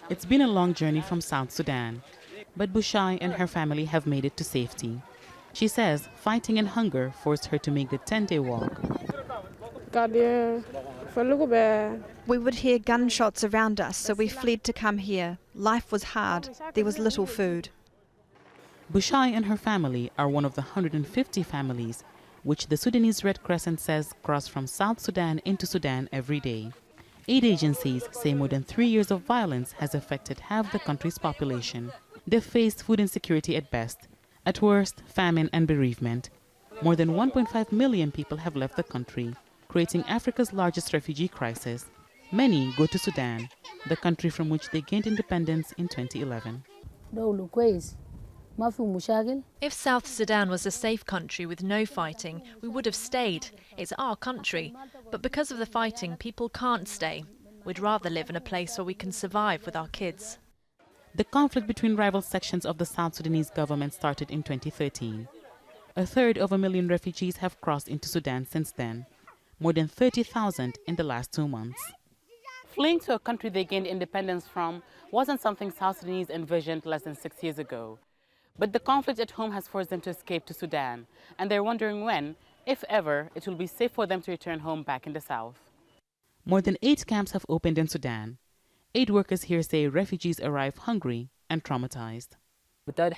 It's been a long journey from South Sudan, but BUSHAI and her family have made it to safety. She says fighting and hunger forced her to make the 10-day walk. We would hear gunshots around us, so we fled to come here. Life was hard. There was little food. BUSHAI and her family are one of the 150 families which the Sudanese Red Crescent says cross from South Sudan into Sudan every day. Aid agencies say more than 3 years of violence has affected half the country's population. They've faced food insecurity at best, at worst, famine and bereavement. More than 1.5 million people have left the country, creating Africa's largest refugee crisis. Many go to Sudan, the country from which they gained independence in 2011. If South Sudan was a safe country with no fighting, we would have stayed. It's our country. But because of the fighting, people can't stay. We'd rather live in a place where we can survive with our kids. The conflict between rival sections of the South Sudanese government started in 2013. A third of a million refugees have crossed into Sudan since then, more than 30,000 in the last 2 months. Fleeing to a country they gained independence from wasn't something South Sudanese envisioned less than 6 years ago. But the conflict at home has forced them to escape to Sudan, and they're wondering when, if ever, it will be safe for them to return home back in the south. More than 8 camps have opened in Sudan. Aid workers here say refugees arrive hungry and traumatized. The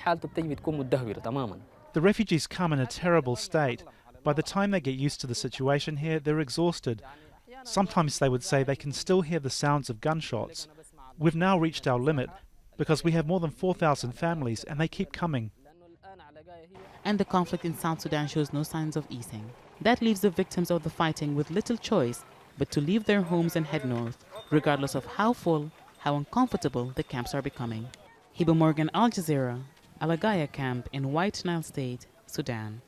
refugees come in a terrible state. By the time they get used to the situation here, they're exhausted. Sometimes they would say they can still hear the sounds of gunshots. We've now reached our limit because we have more than 4,000 families and they keep coming. And the conflict in South Sudan shows no signs of easing. That leaves the victims of the fighting with little choice but to leave their homes and head north, regardless of how full, how uncomfortable the camps are becoming. Hiba, Al Jazeera, Alagaya camp in White Nile State, Sudan.